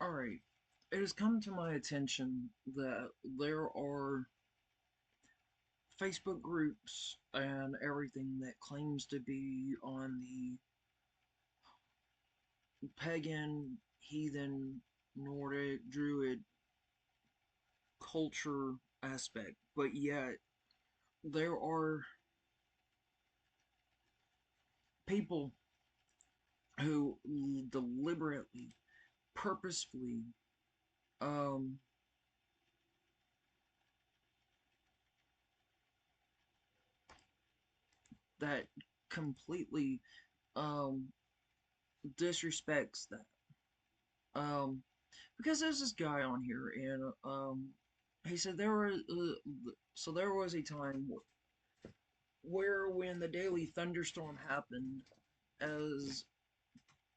Alright, it has come to my attention that there are Facebook groups and everything that claims to be on the pagan, heathen, Nordic, Druid culture aspect, but yet there are people who deliberately, purposefully, um, that completely um, disrespects that. Um, because there's this guy on here, and he said there was a time where when the daily thunderstorm happened, as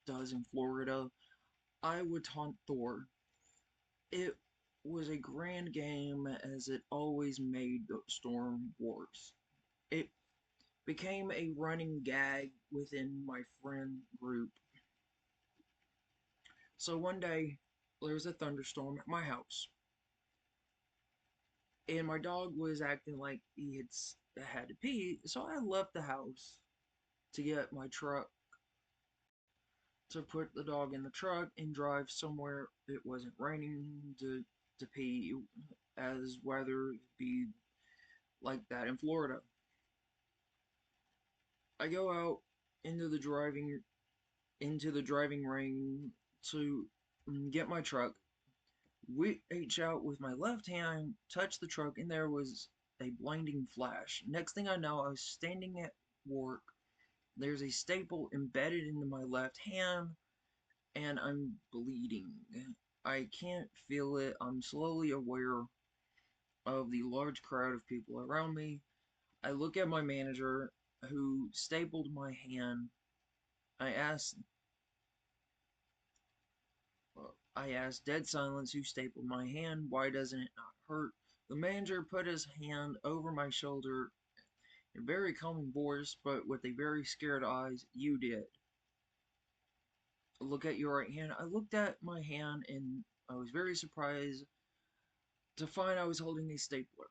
does in Florida, I would taunt Thor. It was a grand game as it always made the storm worse. It became a running gag within my friend group. So one day there was a thunderstorm at my house, and my dog was acting like he had to pee. So I left the house to get my truck to put the dog in the truck and drive somewhere it wasn't raining to pee, as weather be like that in Florida. I go out into the driving rain to get my truck. Reach out with my left hand, touch the truck, and there was a blinding flash. Next thing I know, I was standing at work. There's a staple embedded into my left hand, and I'm bleeding. I can't feel it. I'm slowly aware of the large crowd of people around me. I look at my manager who stapled my hand. I asked I asked dead silence who stapled my hand. Why doesn't it not hurt? The manager put his hand over my shoulder in a very calming voice, but with a very scared eyes. You did. Look at your right hand. I looked at my hand and I was very surprised to find I was holding a stapler.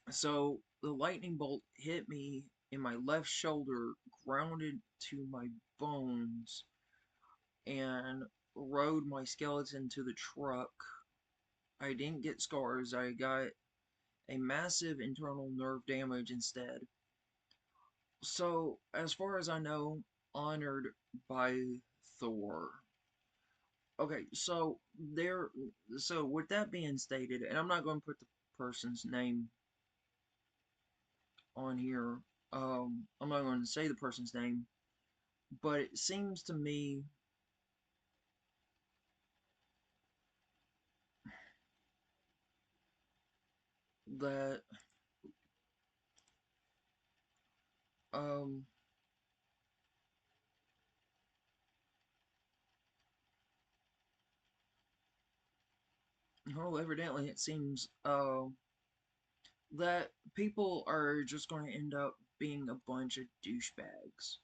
So the lightning bolt hit me in my left shoulder, grounded to my bones, and rode my skeleton to the truck. I didn't get scars, I got a massive internal nerve damage instead. So, as far as I know, honored by Thor. Okay, so with that being stated, and I'm not going to put the person's name on here. I'm not going to say the person's name, but it seems to me that um, well, evidently it seems that people are just going to end up being a bunch of douchebags.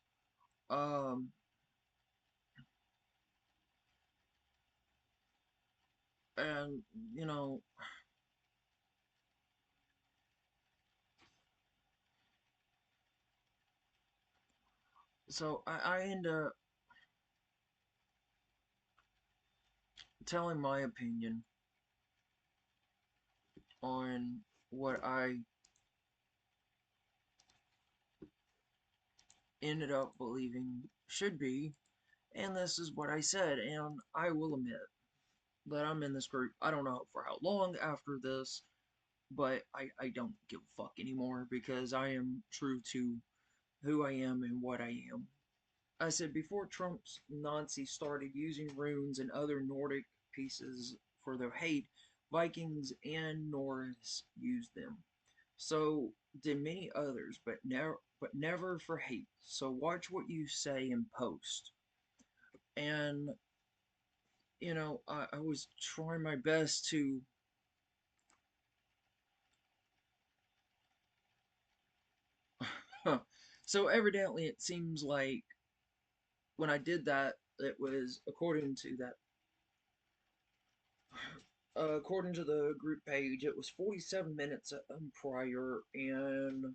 Um, and you know, so I end up telling my opinion on what I ended up believing should be, and this is what I said, and I will admit that I'm in this group. I don't know for how long after this, but I don't give a fuck anymore because I am true to who I am and what I am. I said before Trump's Nazis started using runes and other Nordic pieces for their hate, Vikings and Norse used them. So did many others, but never for hate. So watch what you say and post. And I was trying my best to. So evidently, it seems like when I did that, it was according to that According to the group page, it was 47 minutes prior, and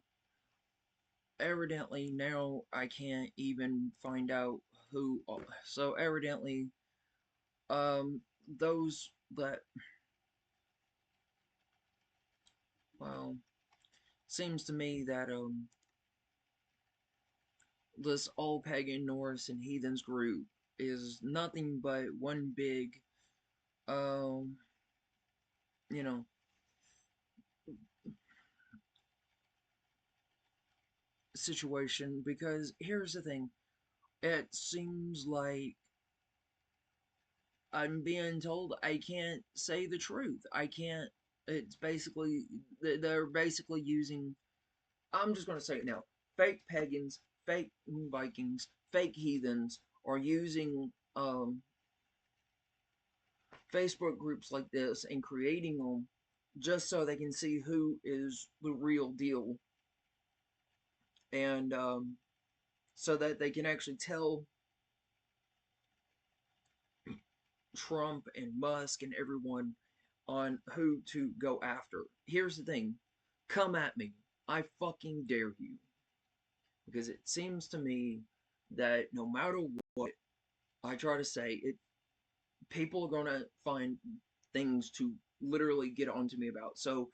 evidently now I can't even find out who. So evidently, those that, well, seems to me that this all pagan Norse and heathens group is nothing but one big um you know situation, because here's the thing. It seems like I'm being told I can't say the truth. I can't. It's basically, they're basically using, I'm just going to say it now, fake pagans, fake Vikings, fake heathens are using Facebook groups like this and creating them just so they can see who is the real deal, and so that they can actually tell Trump and Musk and everyone on who to go after. Here's the thing, come at me. I fucking dare you. Because it seems to me that no matter what I try to say, people are gonna find things to literally get onto me about. So,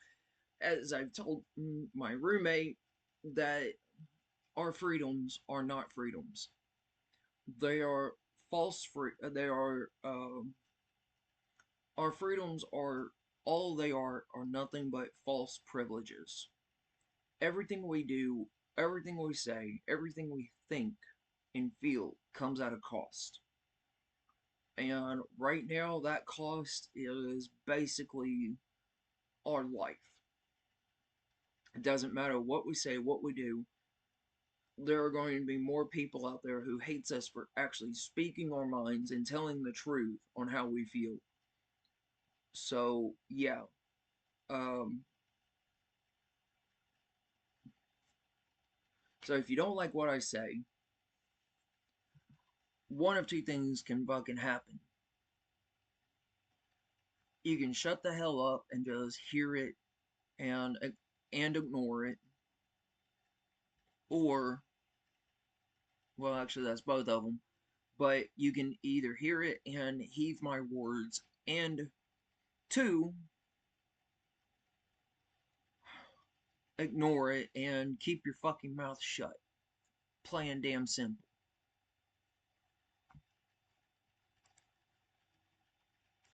as I've told my roommate, that our freedoms are not freedoms. They are false free. They are our freedoms are all they are nothing but false privileges. Everything we do, everything we say, everything we think and feel comes at a cost. And right now, that cost is basically our life. It doesn't matter what we say, what we do. There are going to be more people out there who hates us for actually speaking our minds and telling the truth on how we feel. So yeah, um, so if you don't like what I say, one of two things can fucking happen. You can shut the hell up and just hear it and ignore it, or, well, actually that's both of them. But you can either hear it and heed my words, and two, ignore it and keep your fucking mouth shut. Plain damn simple.